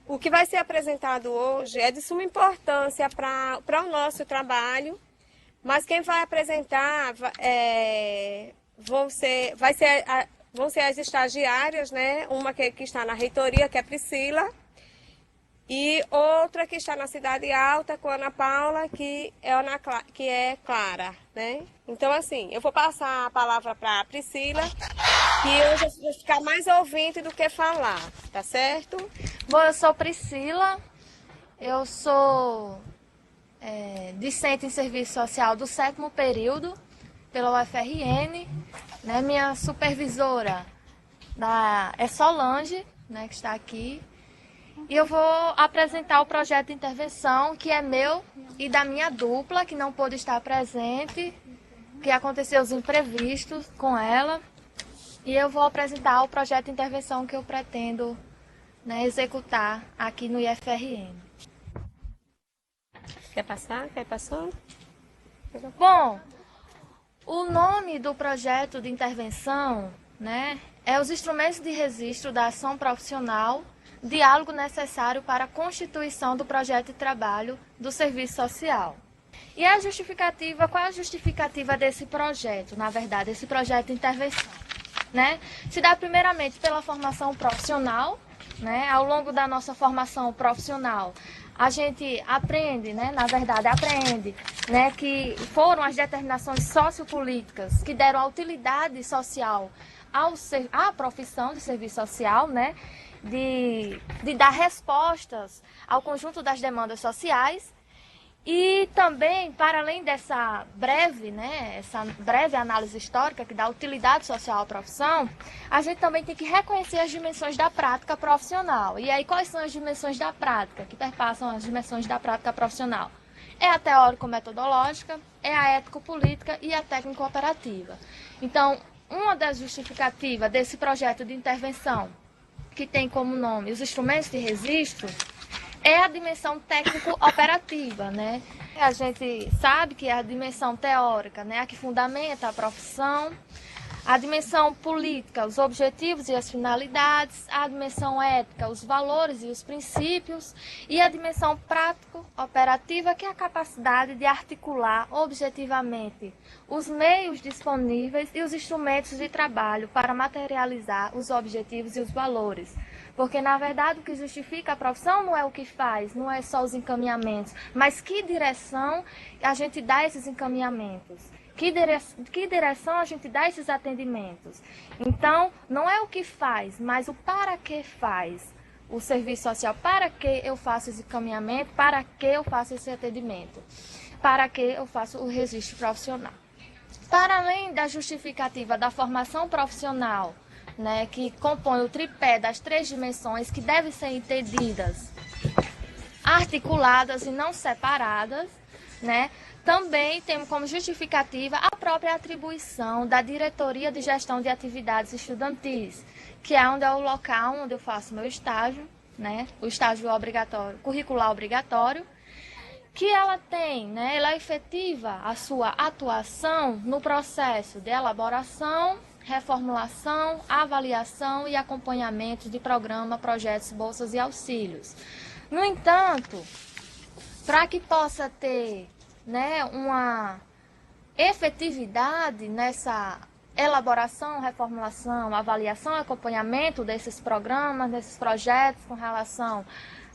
O que vai ser apresentado hoje é de suma importância para o nosso trabalho, mas quem vai apresentar vão ser as estagiárias, né? Uma que está na reitoria, que é Priscila, e outra que está na Cidade Alta, com a Ana Paula, que é Clara, né? Então, assim, eu vou passar a palavra para a Priscila, que hoje eu vou ficar mais ouvinte do que falar, tá certo? Bom, eu sou Priscila, eu sou discente em serviço social do 7º período pela UFRN, né? Minha supervisora é Solange, né, que está aqui. E eu vou apresentar o projeto de intervenção, que é meu e da minha dupla, que não pôde estar presente, que aconteceu os imprevistos com ela. E eu vou apresentar o projeto de intervenção que eu pretendo, né, executar aqui no IFRN. Quer passar? Quer passar? Bom, o nome do projeto de intervenção, né, é os instrumentos de registro da ação profissional, diálogo necessário para a constituição do projeto de trabalho do serviço social. E a justificativa, qual é a justificativa desse projeto, na verdade, esse projeto de intervenção? Né? Se dá primeiramente pela formação profissional, né? Ao longo da nossa formação profissional, a gente aprende, né? Na verdade, né? Que foram as determinações sociopolíticas que deram a utilidade social à profissão de serviço social, né? De dar respostas ao conjunto das demandas sociais. E também, para além dessa breve análise histórica que dá utilidade social à profissão, a gente também tem que reconhecer as dimensões da prática profissional. E aí, quais são as dimensões da prática, que perpassam as dimensões da prática profissional? É a teórico-metodológica, é a ético-política e a técnico-operativa. Então, uma das justificativas desse projeto de intervenção, que tem como nome os instrumentos de registro, é a dimensão técnico-operativa, né? A gente sabe que é a dimensão teórica, né, a que fundamenta a profissão, a dimensão política, os objetivos e as finalidades, a dimensão ética, os valores e os princípios, e a dimensão prático-operativa, que é a capacidade de articular objetivamente os meios disponíveis e os instrumentos de trabalho para materializar os objetivos e os valores. Porque, na verdade, o que justifica a profissão não é o que faz, não é só os encaminhamentos, mas que direção a gente dá a esses encaminhamentos, que direção a gente dá a esses atendimentos. Então, não é o que faz, mas o para que faz o serviço social, para que eu faço esse encaminhamento, para que eu faço esse atendimento, para que eu faço o registro profissional. Para além da justificativa da formação profissional, né, que compõe o tripé das 3 dimensões que devem ser entendidas, articuladas e não separadas, né, também temos como justificativa a própria atribuição da Diretoria de Gestão de Atividades Estudantis, que é onde é o local onde eu faço meu estágio, né, o estágio obrigatório, curricular obrigatório, que ela tem, né, ela efetiva a sua atuação no processo de elaboração, reformulação, avaliação e acompanhamento de programa, projetos, bolsas e auxílios. No entanto, para que possa ter, né, uma efetividade nessa elaboração, reformulação, avaliação e acompanhamento desses programas, desses projetos com relação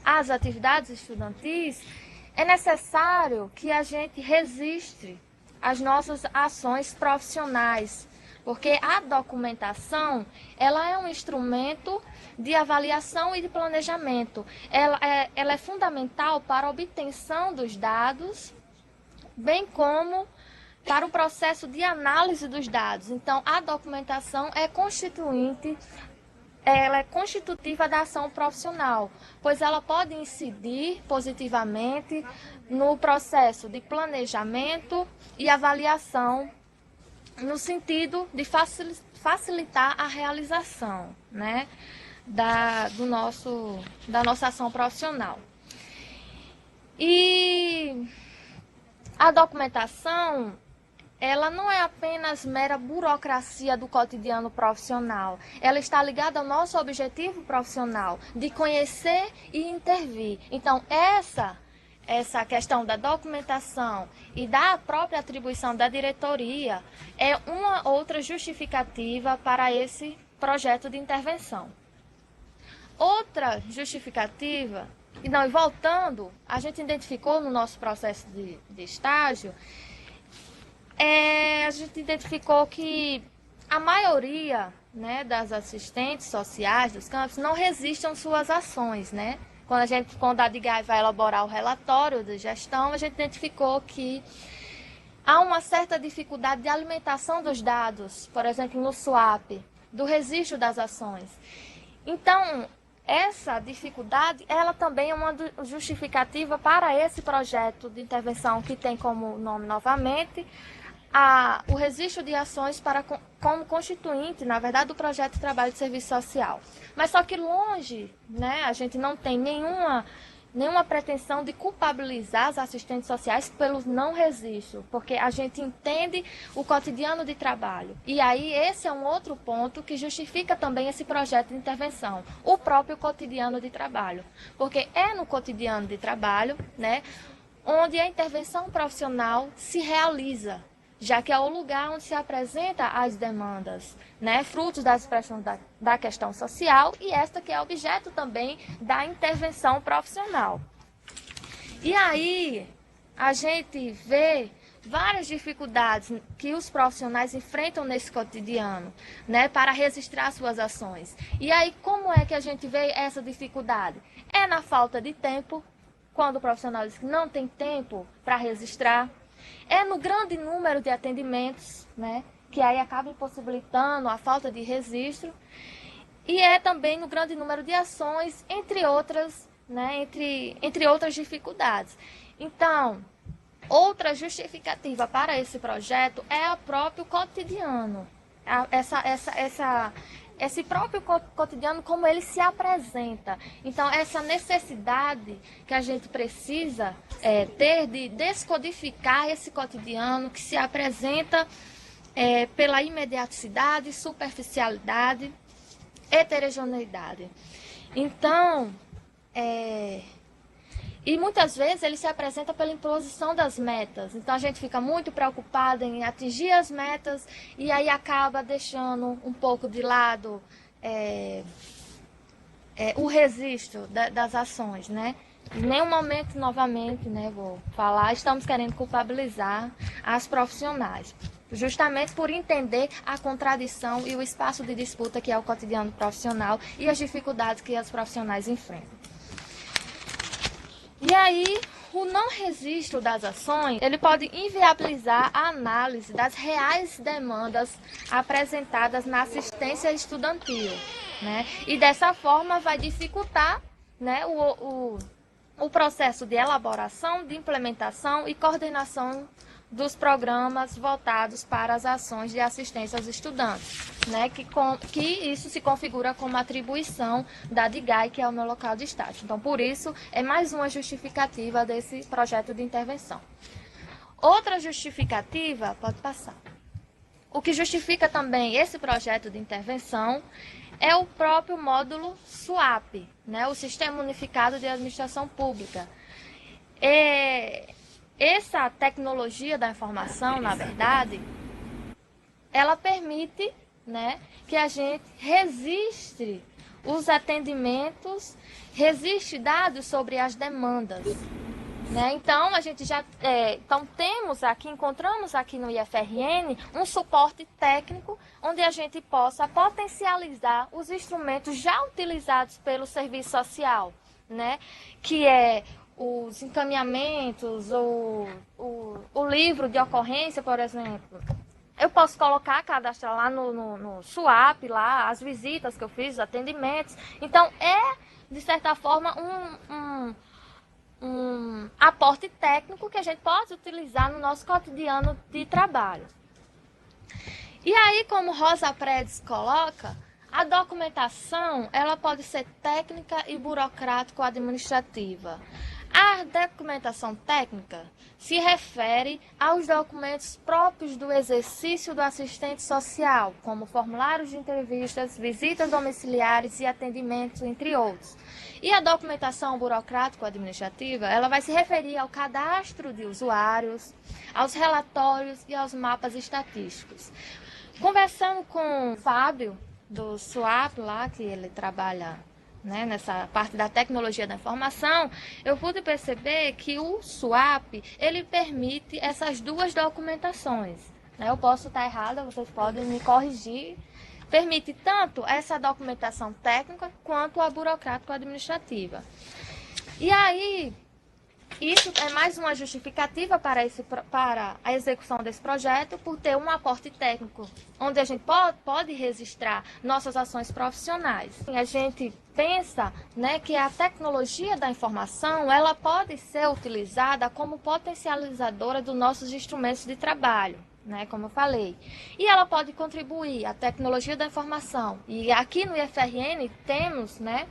às atividades estudantis, é necessário que a gente registre as nossas ações profissionais, porque a documentação, ela é um instrumento de avaliação e de planejamento. Ela é fundamental para a obtenção dos dados, bem como para o processo de análise dos dados. Então, a documentação é constitutiva da ação profissional, pois ela pode incidir positivamente no processo de planejamento e avaliação, no sentido de facilitar a realização, né, da nossa ação profissional. E a documentação, ela não é apenas mera burocracia do cotidiano profissional. Ela está ligada ao nosso objetivo profissional, de conhecer e intervir. Então, essa questão da documentação e da própria atribuição da diretoria é uma outra justificativa para esse projeto de intervenção. Outra justificativa, e voltando, a gente identificou no nosso processo de estágio, a gente identificou que a maioria, né, das assistentes sociais dos campos não resistem às suas ações, né? Quando a DIGAI vai elaborar o relatório de gestão, a gente identificou que há uma certa dificuldade de alimentação dos dados, por exemplo, no SWAP, do registro das ações. Então, essa dificuldade, ela também é uma justificativa para esse projeto de intervenção que tem como nome, novamente, o registro de ações como constituinte, na verdade, do projeto de trabalho de serviço social. Mas só que longe, né, a gente não tem nenhuma pretensão de culpabilizar as assistentes sociais pelo não registro, porque a gente entende o cotidiano de trabalho. E aí esse é um outro ponto que justifica também esse projeto de intervenção, o próprio cotidiano de trabalho. Porque é no cotidiano de trabalho, né, onde a intervenção profissional se realiza, já que é o lugar onde se apresenta as demandas, né, frutos das expressões da questão social, e esta que é objeto também da intervenção profissional. E aí a gente vê várias dificuldades que os profissionais enfrentam nesse cotidiano, né, para registrar suas ações. E aí como é que a gente vê essa dificuldade? É na falta de tempo, quando o profissional diz que não tem tempo para registrar. É no grande número de atendimentos, né, que aí acaba impossibilitando a falta de registro. E é também no grande número de ações, entre outras, né, entre outras dificuldades. Então, outra justificativa para esse projeto é o próprio cotidiano. Esse próprio cotidiano, como ele se apresenta. Então, essa necessidade que a gente precisa ter de descodificar esse cotidiano que se apresenta pela imediaticidade, superficialidade, heterogeneidade. Então, e muitas vezes ele se apresenta pela imposição das metas. Então a gente fica muito preocupado em atingir as metas e aí acaba deixando um pouco de lado o registro das ações, né? Em nenhum momento, novamente, né, vou falar, estamos querendo culpabilizar as profissionais, justamente por entender a contradição e o espaço de disputa que é o cotidiano profissional e as dificuldades que as profissionais enfrentam. E aí, o não registro das ações, ele pode inviabilizar a análise das reais demandas apresentadas na assistência estudantil, né? E dessa forma vai dificultar, né, o processo de elaboração, de implementação e coordenação dos programas voltados para as ações de assistência aos estudantes, né, que isso se configura como atribuição da DIGAI, que é o meu local de estágio. Então, por isso, é mais uma justificativa desse projeto de intervenção. Outra justificativa, pode passar. O que justifica também esse projeto de intervenção é o próprio módulo SWAP, né, o Sistema Unificado de Administração Pública. Essa tecnologia da informação, na verdade, ela permite, né, que a gente registre os atendimentos, registre dados sobre as demandas, né? Então, a gente já encontramos aqui no IFRN um suporte técnico onde a gente possa potencializar os instrumentos já utilizados pelo serviço social, né, que é os encaminhamentos, o livro de ocorrência, por exemplo. Eu posso cadastrar lá no SWAP, lá, as visitas que eu fiz, os atendimentos. Então, de certa forma, um aporte técnico que a gente pode utilizar no nosso cotidiano de trabalho. E aí, como Rosa Predes coloca, a documentação ela pode ser técnica e burocrático-administrativa. A documentação técnica se refere aos documentos próprios do exercício do assistente social, como formulários de entrevistas, visitas domiciliares e atendimentos, entre outros. E a documentação burocrático-administrativa, ela vai se referir ao cadastro de usuários, aos relatórios e aos mapas estatísticos. Conversando com o Fábio, do SUAP, lá que ele trabalha, né, nessa parte da tecnologia da informação, eu pude perceber que o SUAP, ele permite essas duas documentações. Né? Eu posso estar errada, vocês podem me corrigir. Permite tanto essa documentação técnica quanto a burocrático-administrativa. E aí, isso é mais uma justificativa para a execução desse projeto, por ter um aporte técnico, onde a gente pode registrar nossas ações profissionais. A gente pensa, né, que a tecnologia da informação ela pode ser utilizada como potencializadora dos nossos instrumentos de trabalho. Né, como eu falei, e ela pode contribuir à tecnologia da informação, e aqui no IFRN temos, né,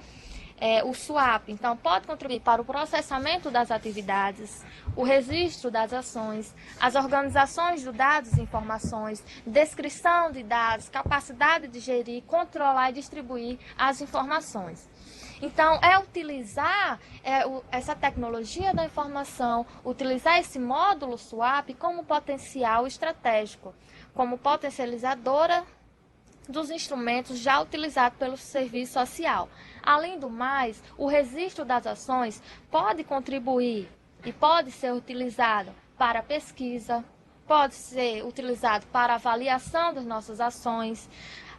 o SUAP, então pode contribuir para o processamento das atividades, o registro das ações, as organizações de dados e informações, descrição de dados, capacidade de gerir, controlar e distribuir as informações. Então, utilizar essa tecnologia da informação, utilizar esse módulo SUAP como potencial estratégico, como potencializadora dos instrumentos já utilizados pelo serviço social. Além do mais, o registro das ações pode contribuir e pode ser utilizado para pesquisa, pode ser utilizado para avaliação das nossas ações,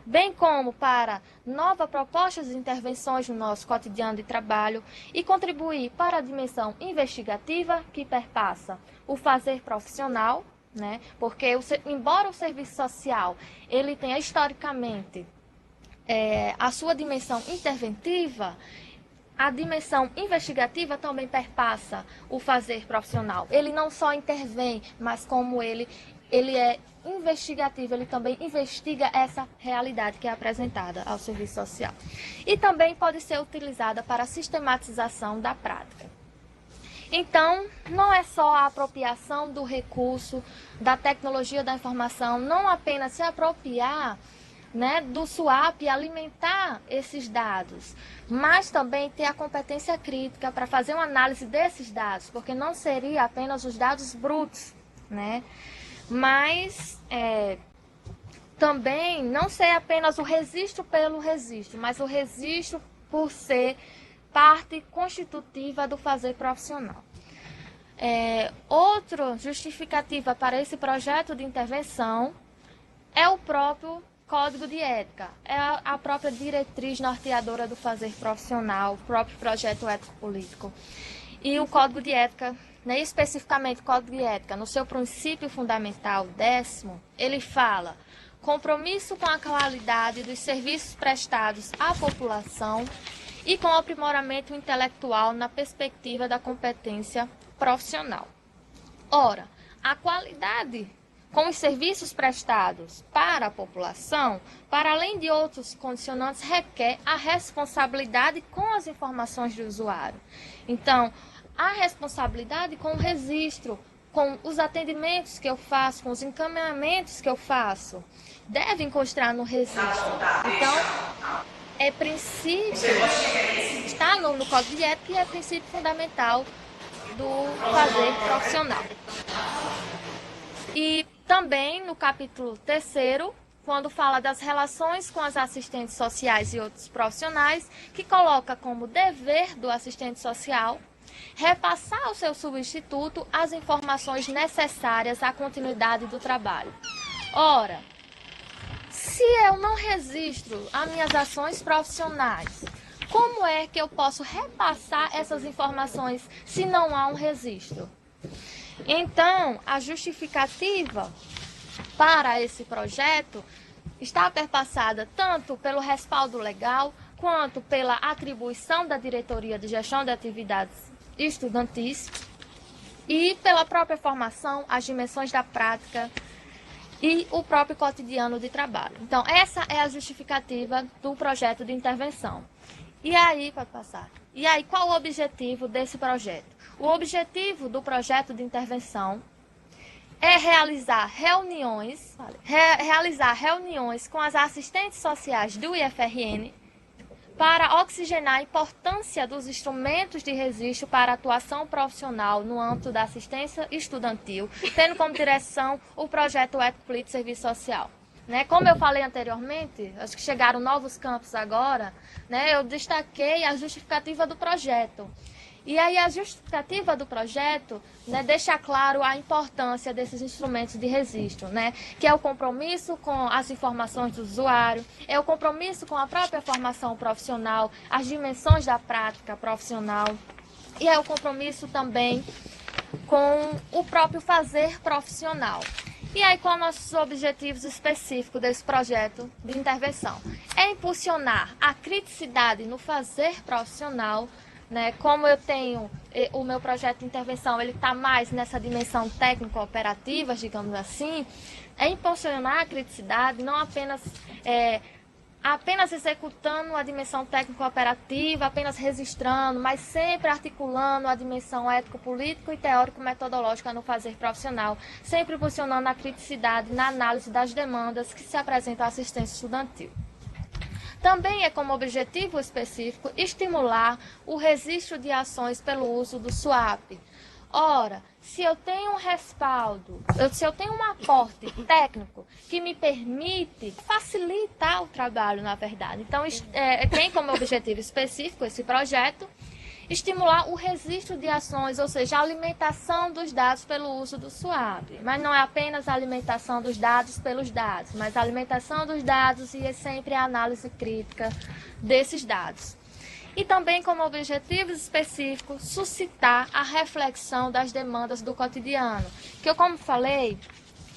bem como para novas propostas de intervenções no nosso cotidiano de trabalho e contribuir para a dimensão investigativa que perpassa o fazer profissional, né? Porque embora o serviço social ele tenha historicamente a sua dimensão interventiva, a dimensão investigativa também perpassa o fazer profissional. Ele não só intervém, mas como ele é investigativo, ele também investiga essa realidade que é apresentada ao serviço social. E também pode ser utilizada para a sistematização da prática. Então, não é só a apropriação do recurso, da tecnologia da informação, não apenas se apropriar, né, do SUAP e alimentar esses dados, mas também ter a competência crítica para fazer uma análise desses dados, porque não seria apenas os dados brutos, né? Mas também não ser apenas o registro pelo registro, mas o registro por ser parte constitutiva do fazer profissional. Outra justificativa para esse projeto de intervenção é o próprio Código de Ética, é a própria diretriz norteadora do fazer profissional, o próprio projeto ético-político. E o Código de Ética, né, especificamente o Código de Ética, no seu princípio fundamental 10º, ele fala: compromisso com a qualidade dos serviços prestados à população e com o aprimoramento intelectual na perspectiva da competência profissional. Ora, a qualidade com os serviços prestados para a população, para além de outros condicionantes, requer a responsabilidade com as informações do usuário. Então, a responsabilidade com o registro, com os atendimentos que eu faço, com os encaminhamentos que eu faço, devem constar no registro. Então, é princípio, está no Código de Ética e é princípio fundamental do fazer profissional. E também no capítulo 3º, quando fala das relações com as assistentes sociais e outros profissionais, que coloca como dever do assistente social repassar ao seu substituto as informações necessárias à continuidade do trabalho. Ora, se eu não registro as minhas ações profissionais, como é que eu posso repassar essas informações se não há um registro? Então, a justificativa para esse projeto está perpassada tanto pelo respaldo legal, quanto pela atribuição da Diretoria de Gestão de Atividades Estudantis e pela própria formação, as dimensões da prática e o próprio cotidiano de trabalho. Então, essa é a justificativa do projeto de intervenção. E aí, pode passar. E aí, qual o objetivo desse projeto? O objetivo do projeto de intervenção é realizar reuniões com as assistentes sociais do IFRN para oxigenar a importância dos instrumentos de registro para atuação profissional no âmbito da assistência estudantil, tendo como direção o projeto Ecoplit Serviço Social. Né? Como eu falei anteriormente, acho que chegaram novos campos agora, né? Eu destaquei a justificativa do projeto. E aí a justificativa do projeto, né, deixa claro a importância desses instrumentos de registro, né, que é o compromisso com as informações do usuário, é o compromisso com a própria formação profissional, as dimensões da prática profissional, e é o compromisso também com o próprio fazer profissional. E aí, quais nossos objetivos específicos desse projeto de intervenção? É impulsionar a criticidade no fazer profissional, né? Como eu tenho o meu projeto de intervenção, ele está mais nessa dimensão técnico-operativa, digamos assim, é impulsionar a criticidade, não apenas executando a dimensão técnico-operativa, apenas registrando, mas sempre articulando a dimensão ético-político e teórico-metodológica no fazer profissional, sempre impulsionando a criticidade na análise das demandas que se apresentam à assistência estudantil. Também é como objetivo específico estimular o registro de ações pelo uso do SUAP. Ora, se eu tenho um respaldo, se eu tenho um aporte técnico que me permite facilitar o trabalho, na verdade. Então, tem como objetivo específico esse projeto estimular o registro de ações, ou seja, a alimentação dos dados pelo uso do SUAP. Mas não é apenas a alimentação dos dados pelos dados, mas a alimentação dos dados e é sempre a análise crítica desses dados. E também como objetivo específico, suscitar a reflexão das demandas do cotidiano. Que eu, como falei,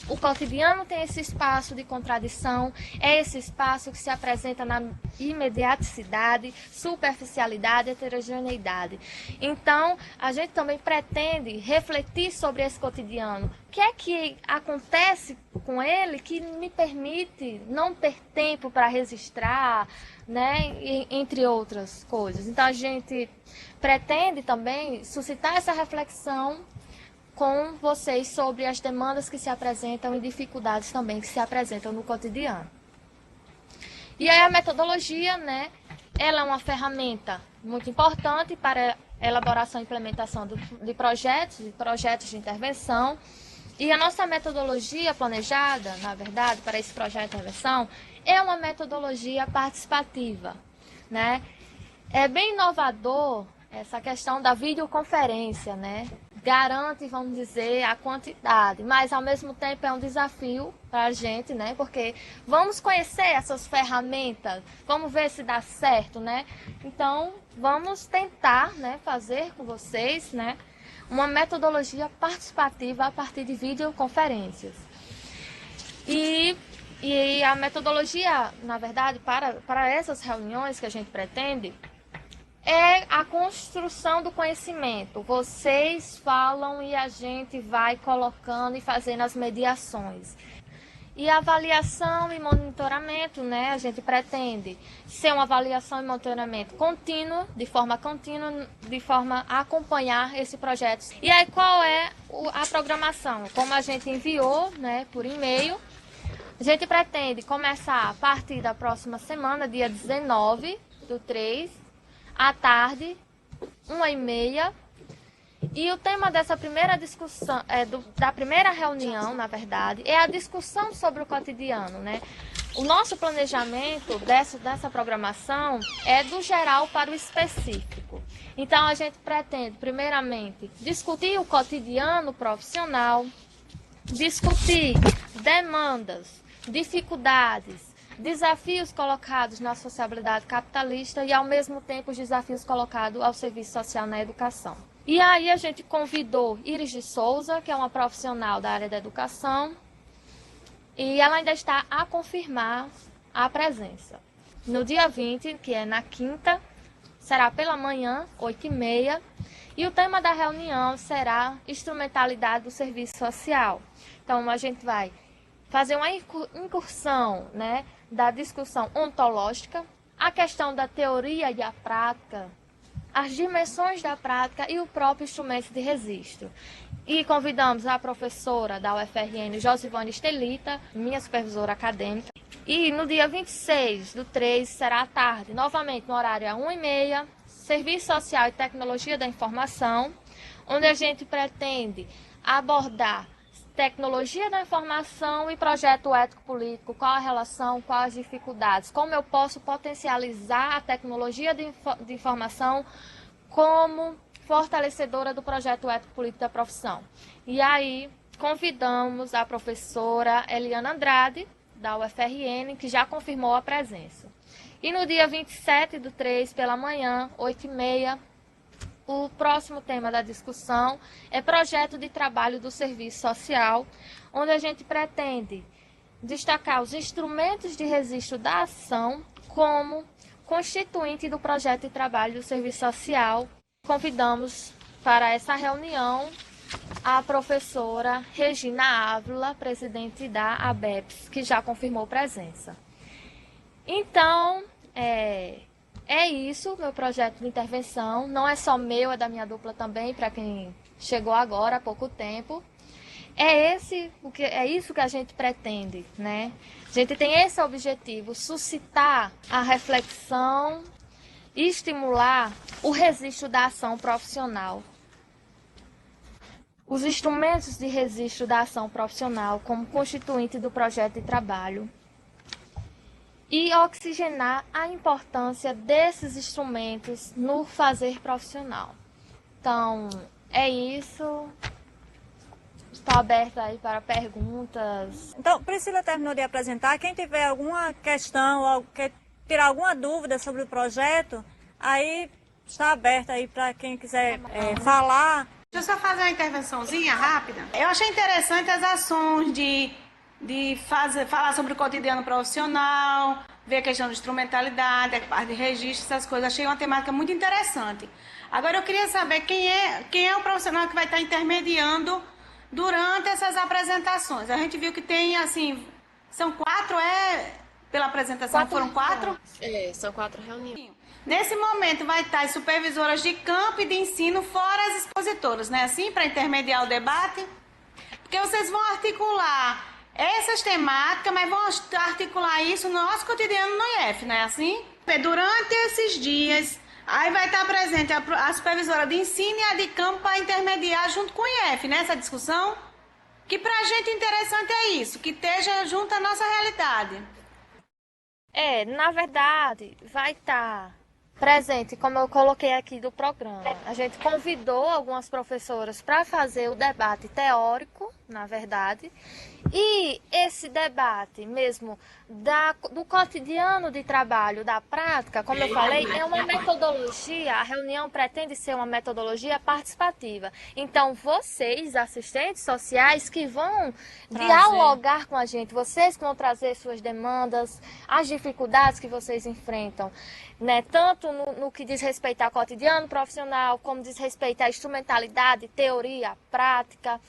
o cotidiano tem esse espaço de contradição, é esse espaço que se apresenta na imediaticidade, superficialidade, heterogeneidade. Então, a gente também pretende refletir sobre esse cotidiano. O que é que acontece com ele que me permite não ter tempo para registrar, né, entre outras coisas. Então, a gente pretende também suscitar essa reflexão com vocês sobre as demandas que se apresentam e dificuldades também que se apresentam no cotidiano. E aí a metodologia, né, ela é uma ferramenta muito importante para a elaboração e implementação de projetos de intervenção. E a nossa metodologia planejada, na verdade, para esse projeto de intervenção, é uma metodologia participativa, né? É bem inovador essa questão da videoconferência, né? Garante, vamos dizer, a quantidade, mas ao mesmo tempo é um desafio para a gente, né? Porque vamos conhecer essas ferramentas, vamos ver se dá certo, né? Então, vamos tentar, né, fazer com vocês, né, uma metodologia participativa a partir de videoconferências. E a metodologia, na verdade, para essas reuniões que a gente pretende, é a construção do conhecimento. Vocês falam e a gente vai colocando e fazendo as mediações. E a avaliação e monitoramento, né? A gente pretende ser uma avaliação e monitoramento contínuo, de forma a acompanhar esse projeto. E aí, qual é a programação? Como a gente enviou, né, por e-mail, a gente pretende começar a partir da próxima semana, dia 19/3, à tarde, 13h30. E o tema dessa primeira discussão, da primeira reunião, na verdade, é a discussão sobre o cotidiano, né? O nosso planejamento dessa programação é do geral para o específico. Então, a gente pretende, primeiramente, discutir o cotidiano profissional, discutir demandas, dificuldades, desafios colocados na sociabilidade capitalista e, ao mesmo tempo, os desafios colocados ao serviço social na educação. E aí a gente convidou Iris de Souza, que é uma profissional da área da educação, e ela ainda está a confirmar a presença. No dia 20, que é na quinta, será pela manhã, 8h30, e o tema da reunião será instrumentalidade do serviço social. Então, a gente vai fazer uma incursão, né, da discussão ontológica, a questão da teoria e a prática, as dimensões da prática e o próprio instrumento de registro. E convidamos a professora da UFRN, Josivane Estelita, minha supervisora acadêmica. E no dia 26/3, será à tarde, novamente no horário às 1h30, Serviço Social e Tecnologia da Informação, onde a gente pretende abordar tecnologia da informação e projeto ético-político, qual a relação, quais as dificuldades, como eu posso potencializar a tecnologia de informação como fortalecedora do projeto ético-político da profissão. E aí convidamos a professora Eliana Andrade, da UFRN, que já confirmou a presença. E no dia 27/3, pela manhã, 8h30, o próximo tema da discussão é projeto de trabalho do serviço social, onde a gente pretende destacar os instrumentos de registro da ação como constituinte do projeto de trabalho do serviço social. Convidamos para essa reunião a professora Regina Ávila, presidente da ABEPS, que já confirmou presença. Então, é isso, meu projeto de intervenção. Não é só meu, é da minha dupla também, para quem chegou agora há pouco tempo. É isso que a gente pretende, né? A gente tem esse objetivo, suscitar a reflexão e estimular o registro da ação profissional. Os instrumentos de registro da ação profissional como constituinte do projeto de trabalho. E oxigenar a importância desses instrumentos no fazer profissional. Então, é isso. Estou aberta aí para perguntas. Então, Priscila terminou de apresentar. Quem tiver alguma questão ou quer tirar alguma dúvida sobre o projeto, aí está aberta aí para quem quiser falar. Deixa eu só fazer uma intervençãozinha rápida. Eu achei interessante as ações de falar sobre o cotidiano profissional, ver a questão de instrumentalidade, a parte de registro, essas coisas. Achei uma temática muito interessante. Agora eu queria saber quem é o profissional que vai estar intermediando durante essas apresentações. A gente viu que tem, assim, são 4, pela apresentação, foram 4? São 4 reuniões. Nesse momento vai estar as supervisoras de campo e de ensino, fora as expositoras, né? Assim, para intermediar o debate. Porque vocês vão articular essas temáticas, mas vão articular isso no nosso cotidiano no IF, não é assim? Durante esses dias, aí vai estar presente a supervisora de ensino e a de campo para intermediar junto com o IF, né? Essa discussão. Que pra gente interessante é isso, que esteja junto à nossa realidade. Na verdade, vai estar presente, como eu coloquei aqui do programa. A gente convidou algumas professoras para fazer o debate teórico, na verdade, e esse debate mesmo do cotidiano de trabalho, da prática, como eu falei, é uma metodologia, a reunião pretende ser uma metodologia participativa. Então, vocês, assistentes sociais, que vão dialogar com a gente, vocês que vão trazer suas demandas, as dificuldades que vocês enfrentam, né? Tanto no que diz respeito ao cotidiano profissional, como diz respeito à instrumentalidade, teoria, prática,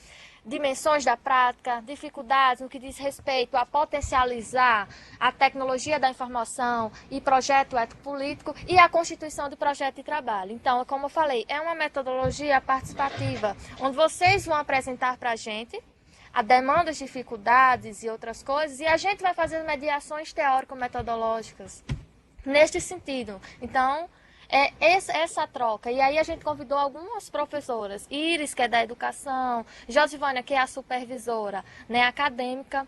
dimensões da prática, dificuldades no que diz respeito a potencializar a tecnologia da informação e projeto ético-político e a constituição do projeto de trabalho. Então, como eu falei, é uma metodologia participativa, onde vocês vão apresentar para a gente a demandas, dificuldades e outras coisas, e a gente vai fazer mediações teórico-metodológicas neste sentido. Então, essa troca. E aí a gente convidou algumas professoras, Iris, que é da educação, Josivânia, que é a supervisora, né, acadêmica,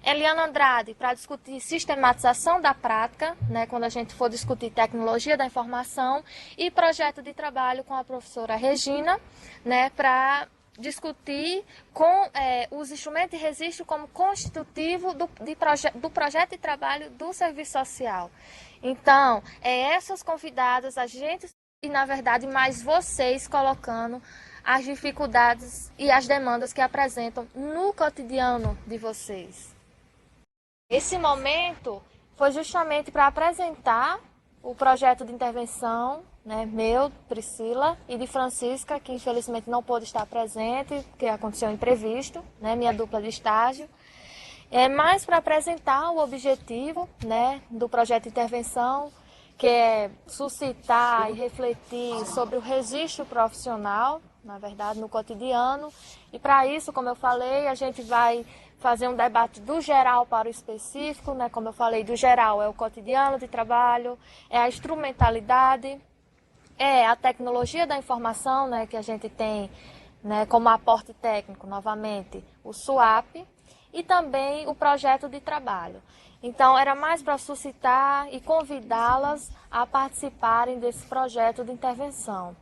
Eliana Andrade, para discutir sistematização da prática, né, quando a gente for discutir tecnologia da informação, e projeto de trabalho com a professora Regina, né, para discutir com os instrumentos de registro como constitutivo do projeto de trabalho do serviço social. Então, essas convidadas, a gente e, na verdade, mais vocês colocando as dificuldades e as demandas que apresentam no cotidiano de vocês. Esse momento foi justamente para apresentar o projeto de intervenção, né, meu, Priscila, e de Francisca, que infelizmente não pôde estar presente, porque aconteceu um imprevisto, né, minha dupla de estágio. Mais para apresentar o objetivo, né, do projeto de intervenção, que é suscitar e refletir sobre o registro profissional, na verdade, no cotidiano. E para isso, como eu falei, a gente vai fazer um debate do geral para o específico, né? Como eu falei, do geral é o cotidiano de trabalho, é a instrumentalidade, é a tecnologia da informação, né? Que a gente tem, né, como aporte técnico, novamente, o SUAP, e também o projeto de trabalho. Então, era mais para suscitar e convidá-las a participarem desse projeto de intervenção.